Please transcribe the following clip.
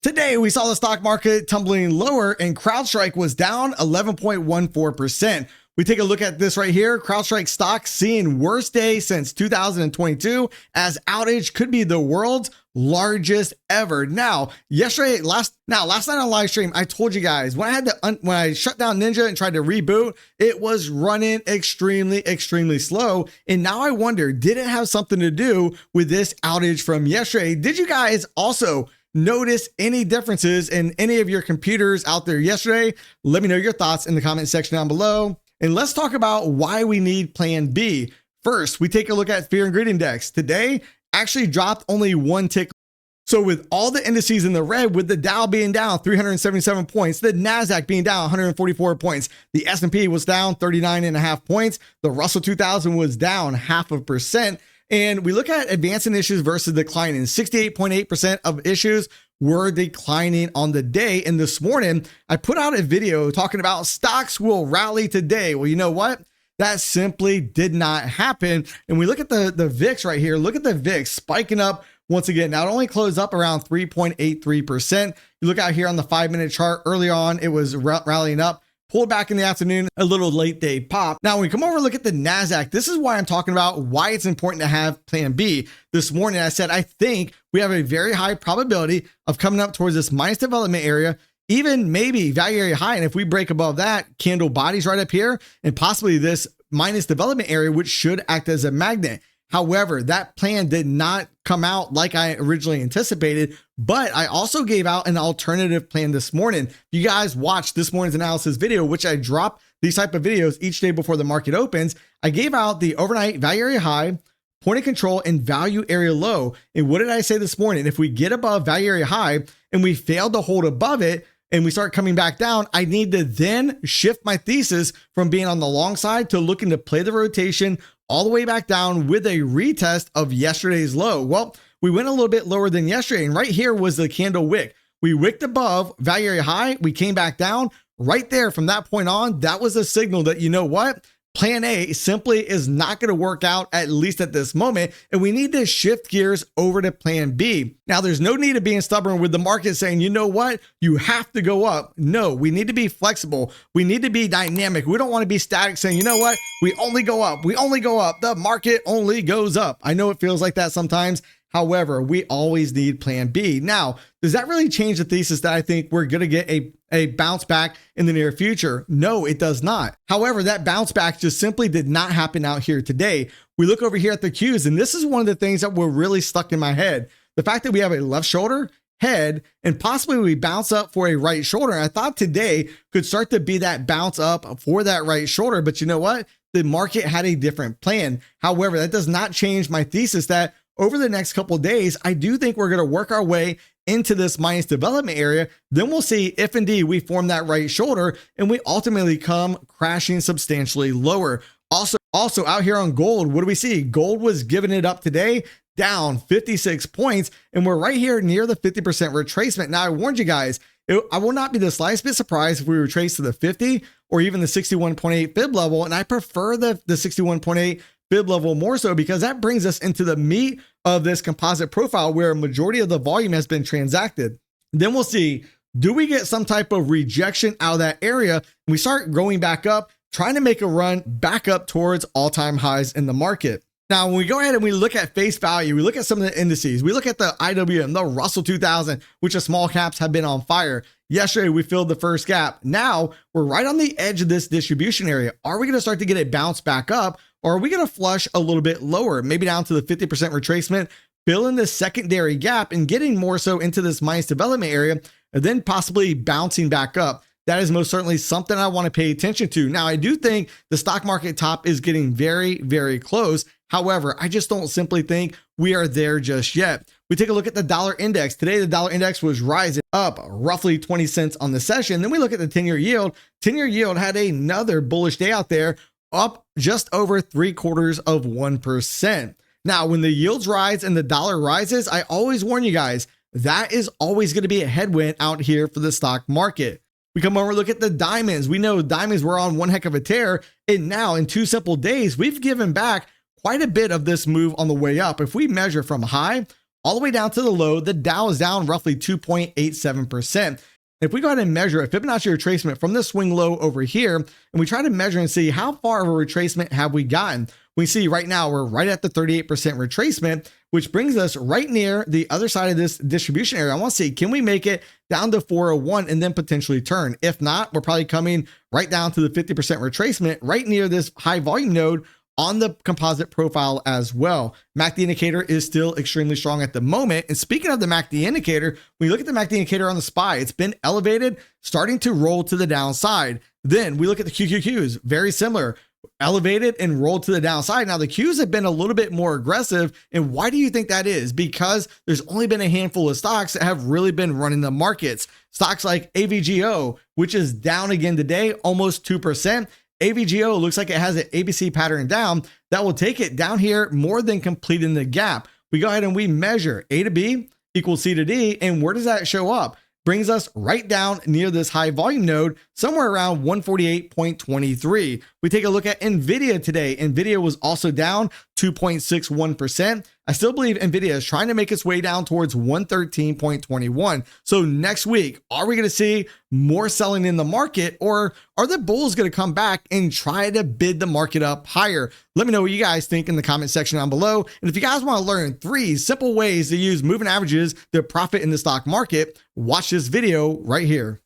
Today, we saw the stock market tumbling lower and CrowdStrike was down 11.14%. We take a look at this right here. CrowdStrike stock seeing worst day since 2022 as outage could be the world's largest ever. Now, last night on live stream, I told you guys when I shut down Ninja and tried to reboot, it was running extremely slow. And now I wonder, did it have something to do with this outage from yesterday? Did you guys also notice any differences in any of your computers out there yesterday? Let me know your thoughts in the comment section down below. And let's talk about why we need plan B. First, we take a look at fear and greed index. Today actually dropped only one tick. So with all the indices in the red, with the Dow being down 377 points, the NASDAQ being down 144 points, the S&P was down 39.5 points, the Russell 2000 was down 0.5%. And we look at advancing issues versus declining. 68.8% of issues were declining on the day. And this morning, I put out a video talking about stocks will rally today. Well, you know what? That simply did not happen. And we look at the VIX right here. Look at the VIX spiking up once again. Now, it only closed up around 3.83%. You look out here on the 5-minute chart. Early on, it was rallying up. Pulled back in the afternoon, a little late day pop. Now, when we come over and look at the NASDAQ, this is why I'm talking about why it's important to have plan B. This morning, I said, I think we have a very high probability of coming up towards this minus development area, even maybe value area high. And if we break above that, candle bodies right up here, and possibly this minus development area, which should act as a magnet. However, that plan did not come out like I originally anticipated, but I also gave out an alternative plan this morning. You guys watched this morning's analysis video, which I drop these type of videos each day before the market opens. I gave out the overnight value area high, point of control, and value area low. And what did I say this morning? If we get above value area high and we fail to hold above it, and we start coming back down, I need to then shift my thesis from being on the long side to looking to play the rotation all the way back down with a retest of yesterday's low. Well, we went a little bit lower than yesterday, and right here was the candle wick. We wicked above value area high, we came back down. Right there from that point on, that was a signal that, you know what? Plan A simply is not going to work out, at least at this moment, and we need to shift gears over to plan B. Now, there's no need of being stubborn with the market saying, you know what, you have to go up. No, we need to be flexible. We need to be dynamic. We don't want to be static saying, you know what, we only go up. We only go up. The market only goes up. I know it feels like that sometimes. However, we always need plan B. Now, does that really change the thesis that I think we're going to get a bounce back in the near future? No, it does not. However, that bounce back just simply did not happen out here today. We look over here at the Qs, and this is one of the things that were really stuck in my head. The fact that we have a left shoulder, head, and possibly we bounce up for a right shoulder. I thought today could start to be that bounce up for that right shoulder, but you know what? The market had a different plan. However, that does not change my thesis that over the next couple of days, I do think we're going to work our way into this minus development area. Then we'll see if indeed we form that right shoulder and we ultimately come crashing substantially lower. Also out here on gold, what do we see? Gold was giving it up today, down 56 points, and we're right here near the 50% retracement. Now, I warned you guys, I will not be the slightest bit surprised if we retrace to the 50 or even the 61.8 fib level, and I prefer the 61.8 fib level more so because that brings us into the meat of this composite profile where a majority of the volume has been transacted. Then we'll see, do we get some type of rejection out of that area and we start going back up, trying to make a run back up towards all-time highs in the market. Now, when we go ahead and we look at face value, we look at some of the indices, we look at the IWM, the Russell 2000, which the small caps have been on fire. Yesterday, we filled the first gap. Now we're right on the edge of this distribution area. Are we going to start to get a bounce back up? Or are we going to flush a little bit lower, maybe down to the 50% retracement, fill in this secondary gap and getting more so into this minus development area, and then possibly bouncing back up? That is most certainly something I want to pay attention to. Now, I do think the stock market top is getting very close. However, I just don't simply think we are there just yet. We take a look at the dollar index. Today, the dollar index was rising up roughly 20 cents on the session. Then we look at the 10-year yield. 10-year yield had another bullish day out there, up just over 0.75%. Now, when the yields rise and the dollar rises, I always warn you guys, that is always going to be a headwind out here for the stock market. We come over and look at the diamonds. We know diamonds were on one heck of a tear, and now in 2 simple days, we've given back quite a bit of this move on the way up. If we measure from high all the way down to the low. The Dow is down roughly 2.87%. If we go ahead and measure a Fibonacci retracement from this swing low over here, and we try to measure and see how far of a retracement have we gotten, we see right now we're right at the 38% retracement, which brings us right near the other side of this distribution area. I want to see, can we make it down to 401 and then potentially turn? If not, we're probably coming right down to the 50% retracement right near this high volume node on the composite profile as well. MACD indicator is still extremely strong at the moment. And speaking of the MACD indicator, when you look at the MACD indicator on the SPY, it's been elevated, starting to roll to the downside. Then we look at the QQQs, very similar, elevated and rolled to the downside. Now the Qs have been a little bit more aggressive. And why do you think that is? Because there's only been a handful of stocks that have really been running the markets. Stocks like AVGO, which is down again today, almost 2%. AVGO looks like it has an ABC pattern down that will take it down here more than completing the gap. We go ahead and we measure A to B equals C to D. And where does that show up? Brings us right down near this high volume node, somewhere around 148.23. We take a look at NVIDIA today. NVIDIA was also down 2.61%. I still believe NVIDIA is trying to make its way down towards 113.21. So next week, are we going to see more selling in the market, or are the bulls going to come back and try to bid the market up higher? Let me know what you guys think in the comment section down below. And if you guys want to learn 3 simple ways to use moving averages to profit in the stock market, watch this video right here.